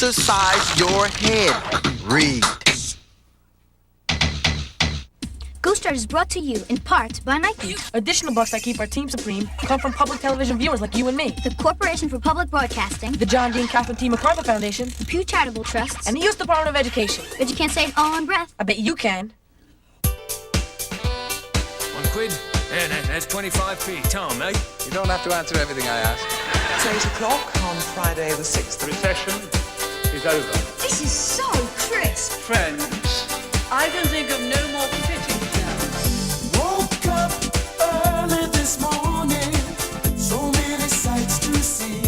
exercise your head. Read. Ghost Rider is brought to you in part by Nike, Additional bucks that keep our team supreme come from public television viewers like you and me. the Corporation for Public Broadcasting, The John Dean Catherine T. MacArthur Foundation, the Pew Charitable Trusts, and the U.S. Department of Education. but you can't say it all in breath. I bet you can. £1. Yeah, that's 25p. Tom, eh? You don't have to answer everything I ask. It's 8 o'clock on Friday the 6th. The recession is over. This is so crisp. Friends, I can think of no more fitting sound. Woke up early this morning, so many sights to see.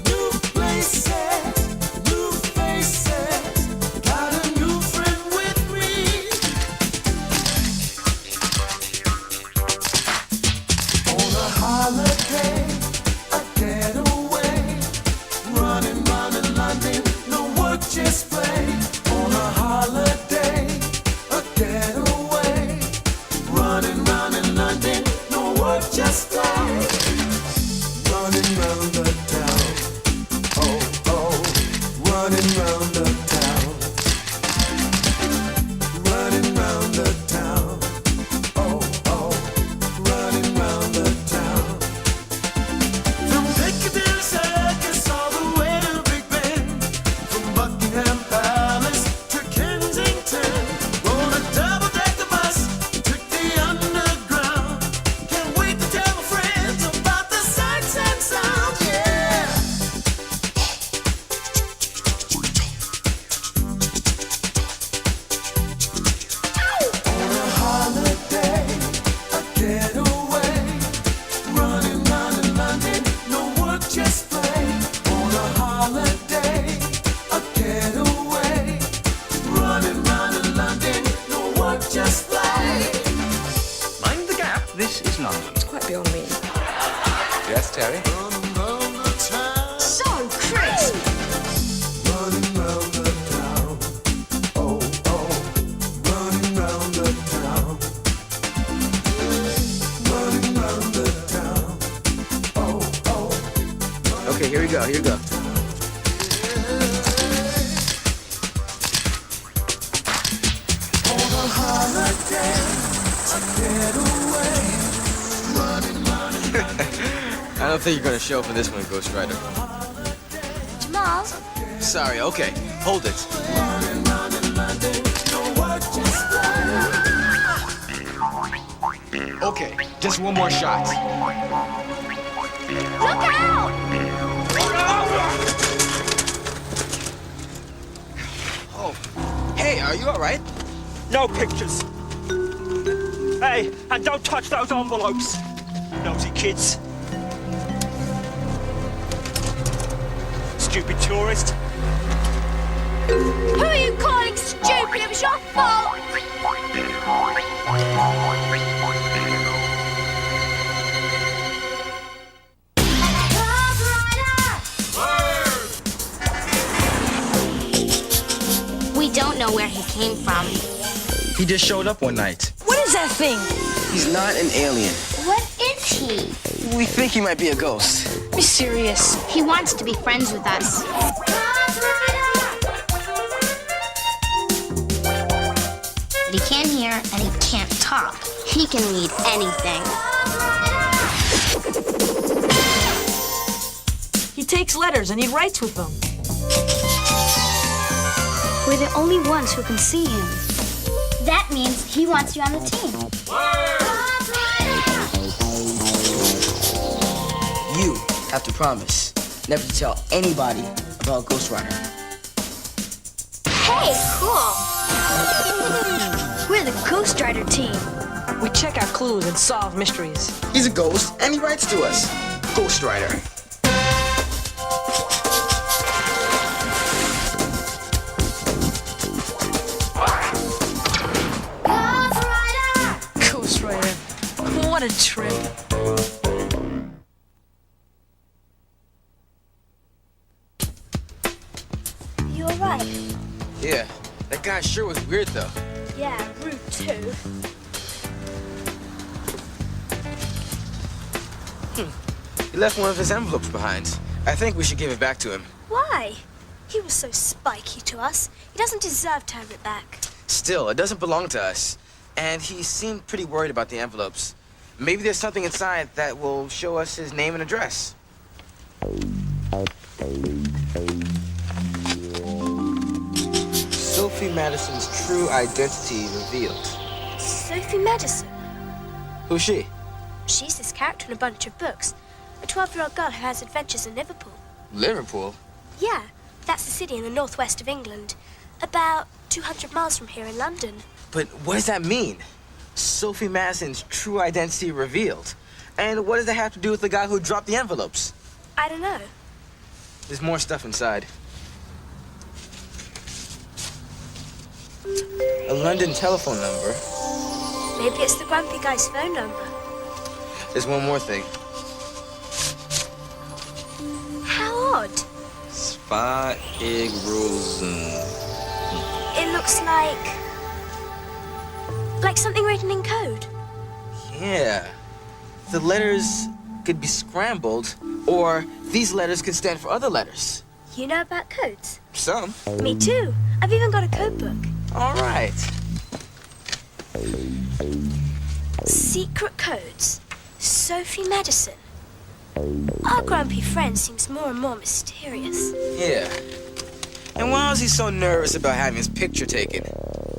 New places, new faces, got a new friend with me. On a holiday, a getaway, running London, no work, just play. On a holiday, a getaway, running London, no work, just play. Running round the town, running round the town, running round the town, running round the town. From Piccadilly Circus all the way to Big Ben, from Buckingham Palace to Kensington, rode a double-decker bus, took the underground. Can't wait to tell my friends about the sights and sounds, yeah. On a holiday, a getaway, running London, no work, just play. On a holiday, a getaway, running London, no work, just play. mind the gap. This is London. It's quite beyond me. Yes, Terry? Running round the town, So crisp. running round the town, running round the town, running round the town, Okay, here we go, here we go. on a holiday, a getaway, running I don't think you're gonna show up for this one, Ghost Rider. Jamal, Sorry, okay. Hold it. no work, just play. Okay, just one more shot. look out! Oh, hey, are you alright? No pictures. Hey, and don't touch those envelopes. Nosy kids. Stupid tourist. Who are you calling stupid? It was your fault. We don't know where he came from. He just showed up one night. What is that thing? He's not an alien. What is he? We think he might be a ghost. Be serious. He wants to be friends with us. But he can't hear and he can't talk. He can read anything. He takes letters and he writes with them. We're the only ones who can see him. That means he wants you on the team. You have to promise never to tell anybody about Ghost Rider. Hey, cool. We're the Ghost Rider team. We check out clues and solve mysteries. He's a ghost, and he writes to us. Ghost Rider. Ghost Rider. What a trip. You alright? Yeah, that guy sure was weird, though. Yeah, rude too. He left one of his envelopes behind. I think we should give it back to him. Why? He was so spiky to us. He doesn't deserve to have it back. Still, it doesn't belong to us. And he seemed pretty worried about the envelopes. Maybe there's something inside that will show us his name and address. Sophie Madison's true identity revealed. Sophie Madison? Who's she? She's this character in a bunch of books. A 12-year-old girl who has adventures in Liverpool. Liverpool? Yeah, that's a city in the northwest of England. About 200 miles from here in London. But what does that mean? Sophie Madison's true identity revealed. And what does that have to do with the guy who dropped the envelopes? I don't know. There's more stuff inside. A London telephone number. Maybe it's the grumpy guy's phone number. There's one more thing. How odd. Spa egg Rosen. It looks like something written in code. Yeah. The letters could be scrambled, or these letters could stand for other letters. You know about codes? Some. Me too. I've even got a code book. All right. Secret codes. Sophie Madison. Our grumpy friend seems more and more mysterious. Yeah. And why is he so nervous about having his picture taken?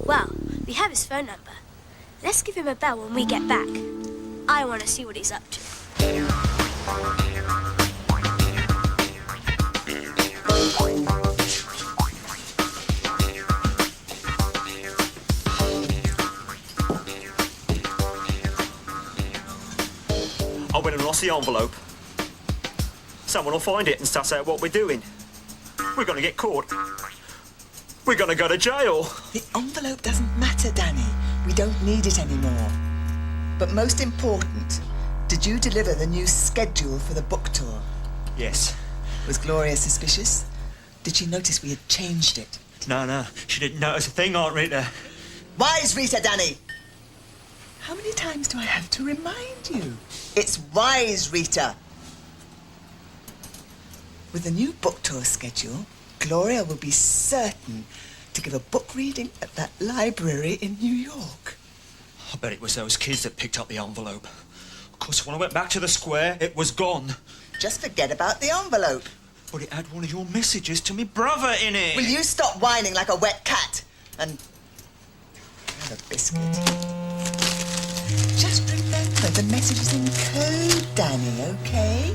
Well, we have his phone number. Let's give him a bell when we get back. I want to see what he's up to. I went and lost the envelope. Someone will find it and suss out what we're doing. We're gonna get caught. We're gonna go to jail. The envelope doesn't matter, Danny. We don't need it anymore. But most important, did you deliver the new schedule for the book tour? Yes. Was Gloria suspicious? Did she notice we had changed it? No. She didn't notice a thing, Aunt Rita. Wise Rita, Danny! How many times do I have to remind you? It's wise Rita. With the new book tour schedule, Gloria will be certain to give a book reading at that library in New York. I bet it was those kids that picked up the envelope. Of course, when I went back to the square, it was gone. Just forget about the envelope. But it had one of your messages to me brother in it. Will you stop whining like a wet cat and have a biscuit? Just remember the message is in code, Danny, okay?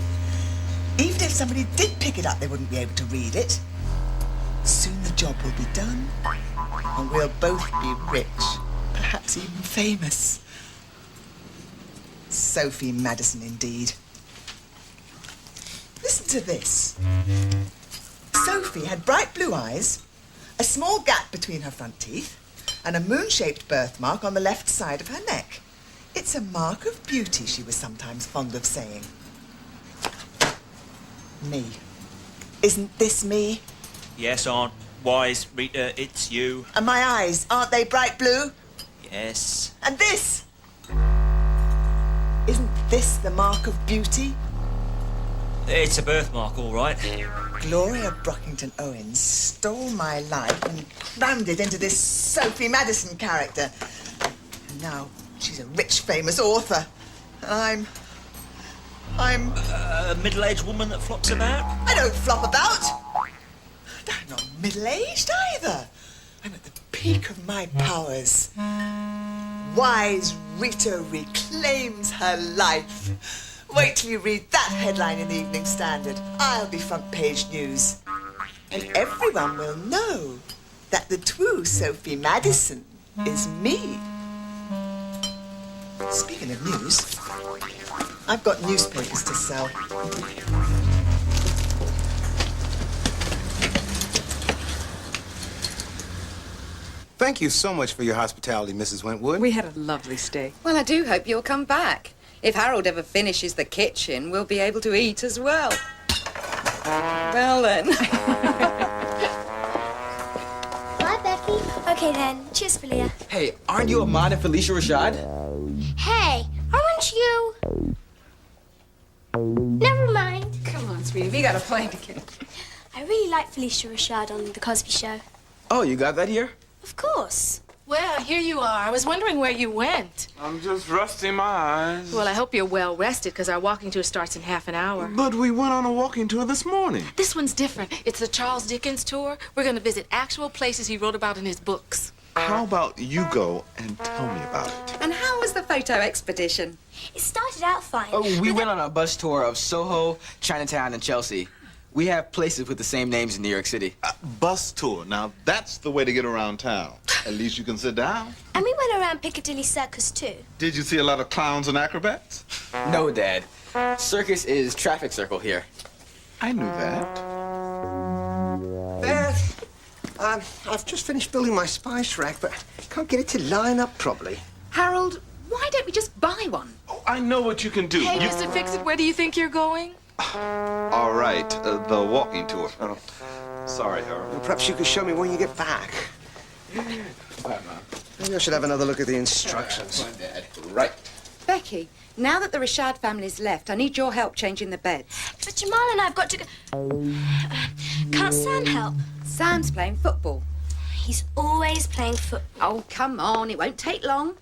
Even if somebody did pick it up, they wouldn't be able to read it. Soon the job will be done, and we'll both be rich, perhaps even famous. Sophie Madison, indeed. Listen to this. Sophie had bright blue eyes, a small gap between her front teeth, and a moon-shaped birthmark on the left side of her neck. It's a mark of beauty, she was sometimes fond of saying. Me. Isn't this me? Yes, Aunt Wise Rita, it's you. And my eyes, aren't they bright blue? Yes. And this? Isn't this the mark of beauty? It's a birthmark, all right. Gloria Brockington Owens stole my life and crammed it into this Sophie Madison character. And now she's a rich, famous author. And I'm... A middle-aged woman that flops about? I don't flop about. I'm not middle-aged either. I'm at the peak of my powers. Wise Rita reclaims her life. Wait till you read that headline in the Evening Standard. I'll be front page news. And everyone will know that the true Sophie Madison is me. Speaking of news, I've got newspapers to sell. Thank you so much for your hospitality, Mrs. Wentwood. We had a lovely stay. Well, I do hope you'll come back. If Harold ever finishes the kitchen, we'll be able to eat as well. Well, then. Bye, Becky. Okay then. Cheers, Philia. Hey, aren't you Ahmad and Felicia Rashad? Hey, aren't you? Never mind. Come on, sweetie, we got a plane to catch. I really like Felicia Rashad on The Cosby Show. Oh, you got that here? Of course. Well, here you are. I was wondering where you went. I'm just resting my eyes. Well, I hope you're well rested, because our walking tour starts in half an hour. But we went on a walking tour this morning. This one's different. It's the Charles Dickens tour. We're going to visit actual places he wrote about in his books. How about you go and tell me about it? And how was the photo expedition? It started out fine. Oh, we went on a bus tour of Soho, Chinatown, and Chelsea. We have places with the same names in New York City. Bus tour. Now, that's the way to get around town. At least you can sit down. And we went around Piccadilly Circus, too. Did you see a lot of clowns and acrobats? No, Dad. Circus is traffic circle here. I knew that. Beth, I've just finished building my spice rack, but can't get it to line up properly. Harold, why don't we just buy one? Oh, I know what you can do. Hey, Mr. Fix-It, where do you think you're going? All right, the walking tour. Oh, sorry, Harold. Well, perhaps you could show me when you get back. Bye, Mom. Maybe I should have another look at the instructions. Bye, Dad. Right. Becky, now that the Rashad family's left, I need your help changing the beds. But Jamal and I have got to go... Can't Sam help? Sam's playing football. He's always playing football. Oh, come on, it won't take long.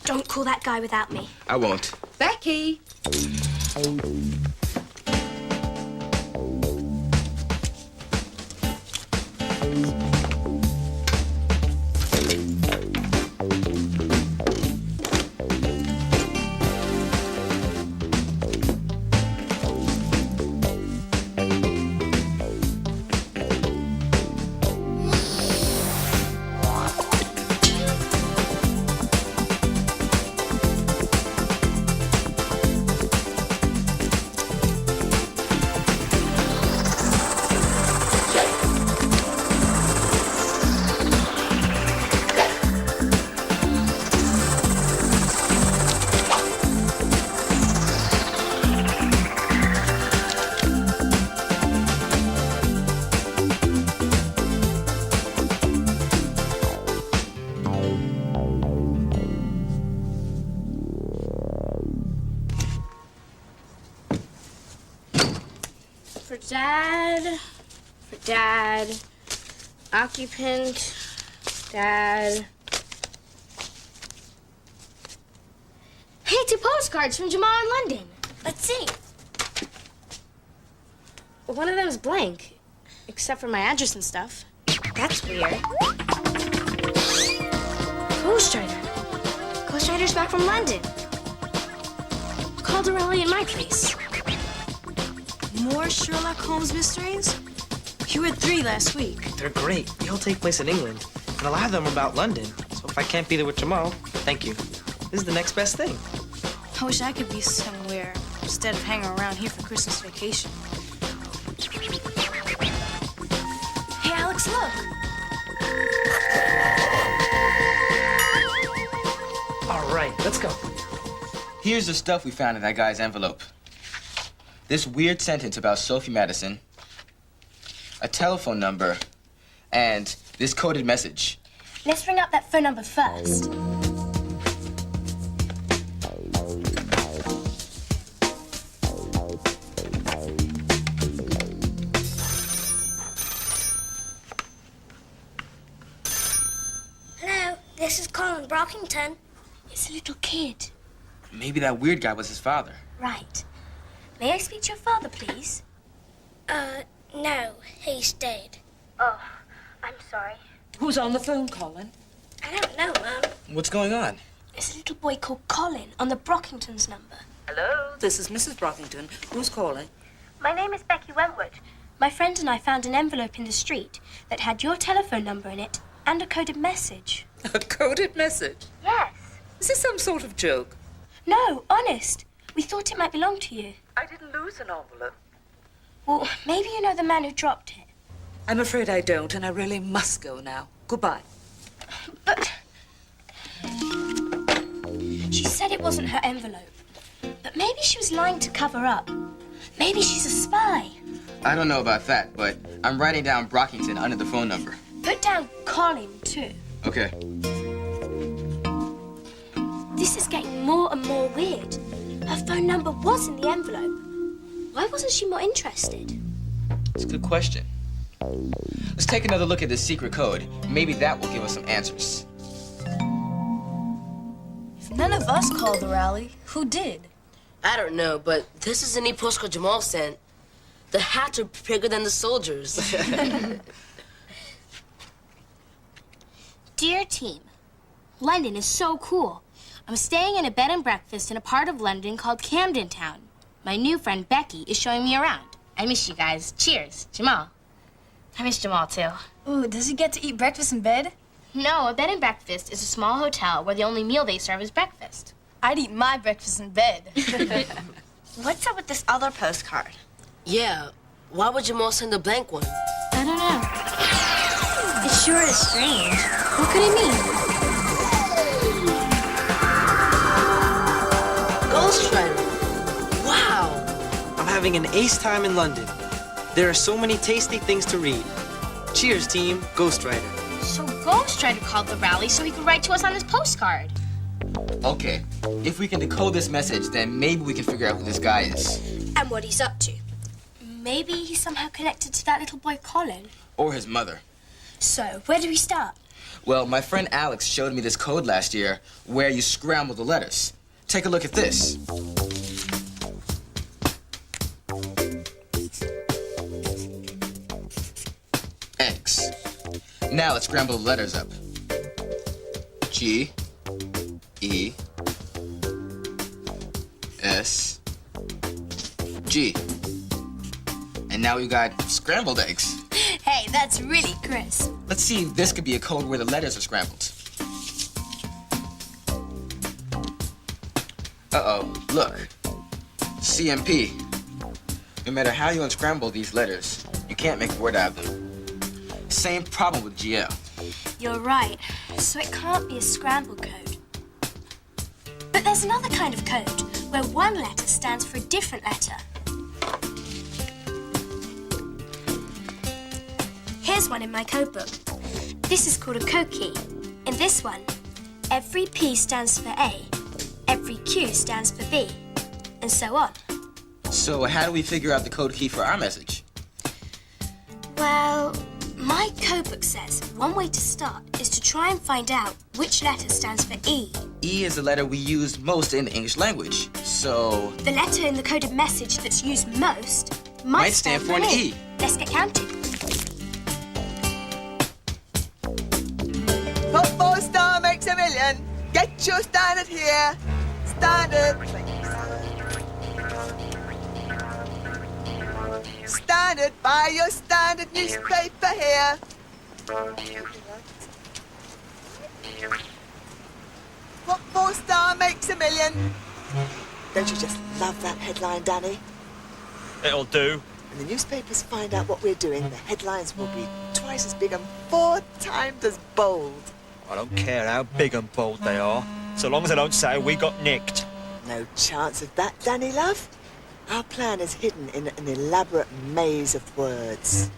Don't call that guy without me. I won't. Becky! For Dad, occupant, Dad. Hey, 2 postcards from Jamal in London. Let's see. One of them's blank, except for my address and stuff. That's weird. Ghostwriter. Ghostwriter's back from London. Called Aurelia in my place. More Sherlock Holmes mysteries? You read 3 last week. They're great. They all take place in England. And a lot of them are about London. So if I can't be there with Jamal, thank you. This is the next best thing. I wish I could be somewhere instead of hanging around here for Christmas vacation. Hey, Alex, look. All right, let's go. Here's the stuff we found in that guy's envelope. This weird sentence about Sophie Madison, a telephone number, and this coded message. Let's ring up that phone number first. Hello, this is Colin Brockington. It's a little kid. Maybe that weird guy was his father. Right. May I speak to your father, please? No, he's dead. Oh, I'm sorry. Who's on the phone, Colin? I don't know, Mum. What's going on? It's a little boy called Colin on the Brockingtons' number. Hello, this is Mrs. Brockington. Who's calling? My name is Becky Wentwood. My friend and I found an envelope in the street that had your telephone number in it and a coded message. A coded message? Yes. Is this some sort of joke? No, honest. We thought it might belong to you. I didn't lose an envelope. Well, maybe you know the man who dropped it. I'm afraid I don't, and I really must go now. Goodbye. But... She said it wasn't her envelope. But maybe she was lying to cover up. Maybe she's a spy. I don't know about that, but I'm writing down Brockington under the phone number. Put down Colin, too. Okay. This is getting more and more weird. Her phone number was in the envelope. Why wasn't she more interested? It's a good question. Let's take another look at this secret code. Maybe that will give us some answers. If none of us called the rally, who did? I don't know, but this is a neat postcard Jamal sent. The hats are bigger than the soldiers. Dear team, London is so cool. I'm staying in a bed and breakfast in a part of London called Camden Town. My new friend Becky is showing me around. I miss you guys. Cheers, Jamal. I miss Jamal too. Ooh, does he get to eat breakfast in bed? No, a bed and breakfast is a small hotel where the only meal they serve is breakfast. I'd eat my breakfast in bed. What's up with this other postcard? Yeah, why would Jamal send a blank one? I don't know. It sure is strange. What could it mean? Ghostwriter. Wow. I'm having an ace time in London. There are so many tasty things to read. Cheers, team. Ghostwriter. So Ghostwriter called the rally so he could write to us on his postcard. Okay, if we can decode this message, then maybe we can figure out who this guy is. And what he's up to. Maybe he's somehow connected to that little boy Colin. Or his mother. So, where do we start? Well, my friend Alex showed me this code last year where you scramble the letters. Take a look at this. X. Now let's scramble the letters up. G, E, S, G. And now we've got scrambled eggs. Hey, that's really crisp. Let's see if this could be a code where the letters are scrambled. Uh-oh, look. CMP. No matter how you unscramble these letters, you can't make a word out of them. Same problem with GL. You're right. So it can't be a scrambled code. But there's another kind of code where one letter stands for a different letter. Here's one in my code book. This is called a code key. In this one, every P stands for A, every Q stands for B, and so on. So how do we figure out the code key for our message? Well, my code book says one way to start is to try and find out which letter stands for E. E is the letter we use most in the English language. So the letter in the coded message that's used most might stand for an E. Let's get counting. What 4-star makes a million? Get your standard here. Standard. Standard, buy your standard newspaper here. What 4-star makes a million? Don't you just love that headline, Danny? It'll do. When the newspapers find out what we're doing, the headlines will be twice as big and 4 times as bold. I don't care how big and bold they are, so long as I don't say we got nicked. No chance of that, Danny, love. Our plan is hidden in an elaborate maze of words.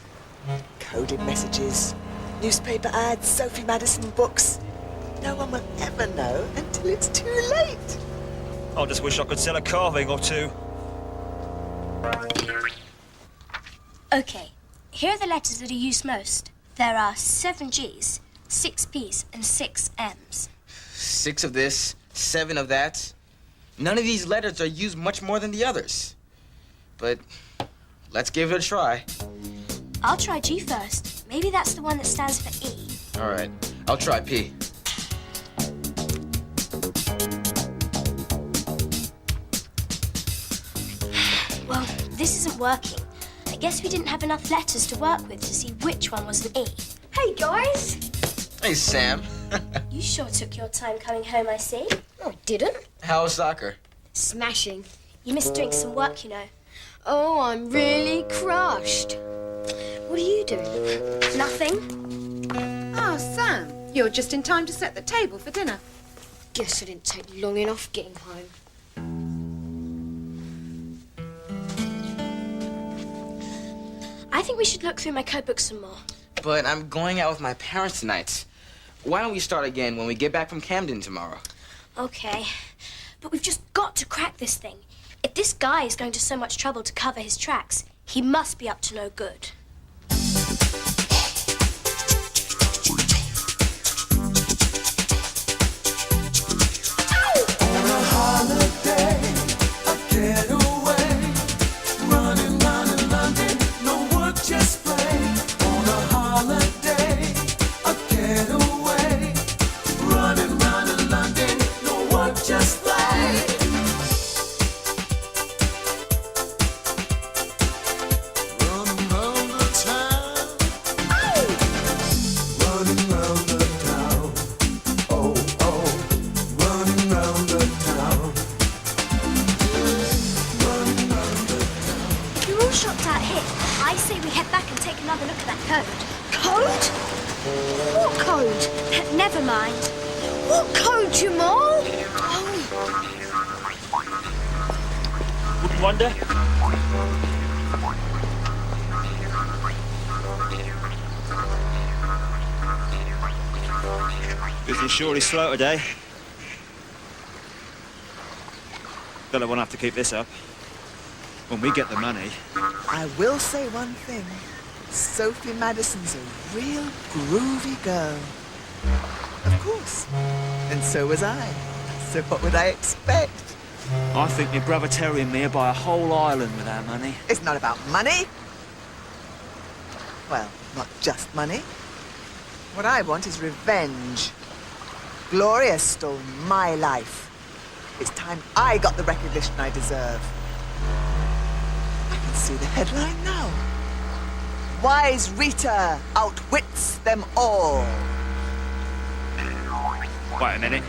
Coded messages, newspaper ads, Sophie Madison books. No one will ever know until it's too late. I just wish I could sell a carving or two. Okay, here are the letters that are used most. There are 7 G's, 6 P's, and 6 M's. 6 of this, 7 of that. None of these letters are used much more than the others. But let's give it a try. I'll try G first. Maybe that's the one that stands for E. All right, I'll try P. Well, this isn't working. I guess we didn't have enough letters to work with to see which one was an E. Hey, guys! Hey, Sam. You sure took your time coming home, I see. Oh, didn't? How was soccer? Smashing. You missed doing some work, you know. Oh, I'm really crushed. What are you doing? Nothing. Oh, Sam, you're just in time to set the table for dinner. Guess I didn't take long enough getting home. I think we should look through my code book some more. But I'm going out with my parents tonight. Why don't we start again when we get back from Camden tomorrow? Okay. But we've just got to crack this thing. If this guy is going to so much trouble to cover his tracks, he must be up to no good. Never mind. What code, Jamal? Wouldn't wonder. Business sure is slow today. Don't know we'll have to keep this up. When we get the money. I will say one thing. Sophie Madison's a real groovy girl. Of course. And so was I. So what would I expect? I think your brother Terry and me are buy a whole island with our money. It's not about money. Well, not just money. What I want is revenge. Gloria stole my life. It's time I got the recognition I deserve. I can see the headline now. Wise Rita outwits them all. Wait a minute.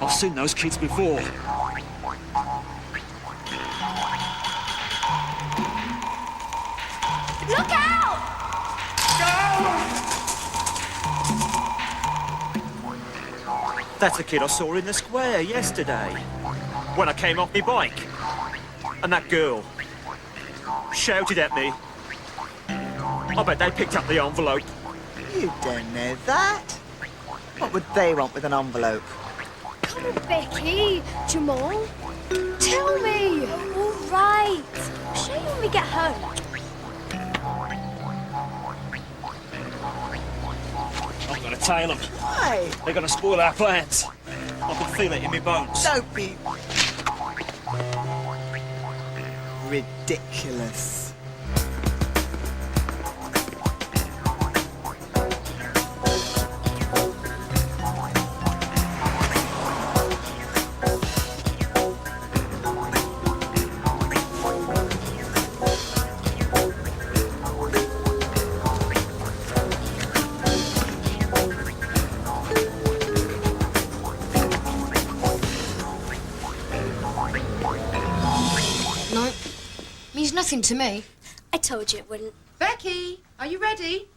I've seen those kids before. Look out! That's the kid I saw in the square yesterday. When I came off my bike. And that girl shouted at me. I bet they picked up the envelope. You don't know that. What would they want with an envelope? Come on, Becky. Jamal. Tell me. All right. I'll show you when we get home. I'm gonna tail them. Why? They're gonna spoil our plans. I can feel it in my bones. Don't be ridiculous. Nothing to me. I told you it wouldn't. Becky, are you ready?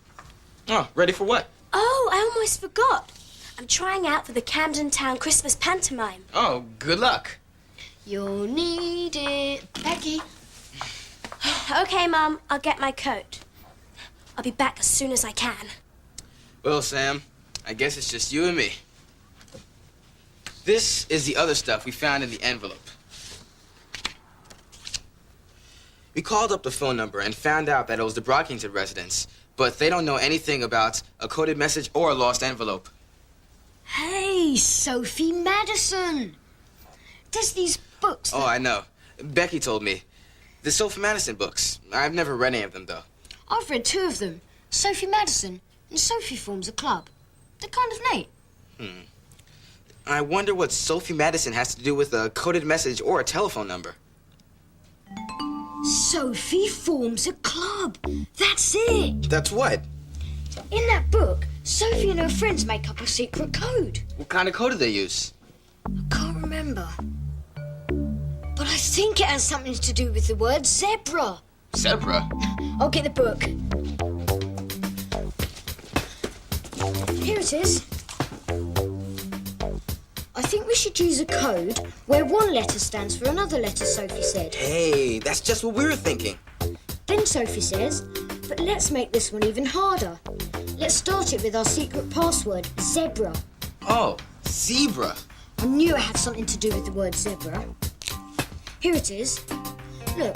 Oh, ready for what? Oh, I almost forgot. I'm trying out for the Camden Town Christmas pantomime. Oh, good luck. You'll need it. Becky. Okay, Mum, I'll get my coat. I'll be back as soon as I can. Well, Sam, I guess it's just you and me. This is the other stuff we found in the envelope. We called up the phone number and found out that it was the Brockington residence, but they don't know anything about a coded message or a lost envelope. Hey, Sophie Madison. There's these books. Oh, I know. Becky told me. The Sophie Madison books. I've never read any of them, though. I've read 2 of them. Sophie Madison and Sophie Forms a Club. They're kind of neat. I wonder what Sophie Madison has to do with a coded message or a telephone number. Sophie Forms a Club. That's it. That's what? In that book, Sophie and her friends make up a secret code. What kind of code do they use? I can't remember. But I think it has something to do with the word zebra. Zebra? I'll get the book. Here it is. I think we should use a code where one letter stands for another letter, Sophie said. Hey, that's just what we were thinking. Then Sophie says, but let's make this one even harder. Let's start it with our secret password, zebra. Oh, zebra. I knew it had something to do with the word zebra. Here it is. Look.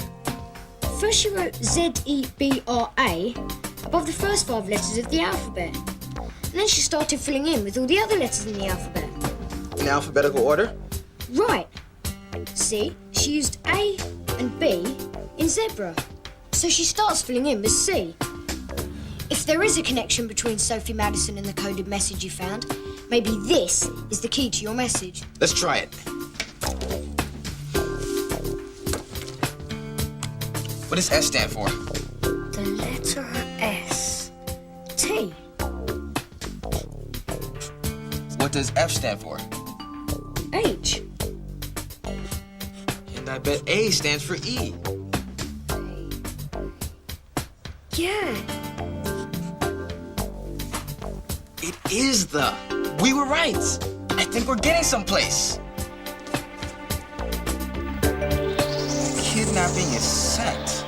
First she wrote Z-E-B-R-A above the first 5 letters of the alphabet. And then she started filling in with all the other letters in the alphabet. In alphabetical order? Right. See, she used A and B in zebra. So she starts filling in with C. If there is a connection between Sophie Madison and the coded message you found, maybe this is the key to your message. Let's try it. What does S stand for? The letter S. T. What does F stand for? H. And I bet A stands for E. Yeah. It is the. We were right. I think we're getting someplace. Kidnapping is set.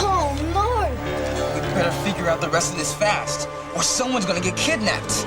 Oh, no! We better figure out the rest of this fast, or someone's gonna get kidnapped.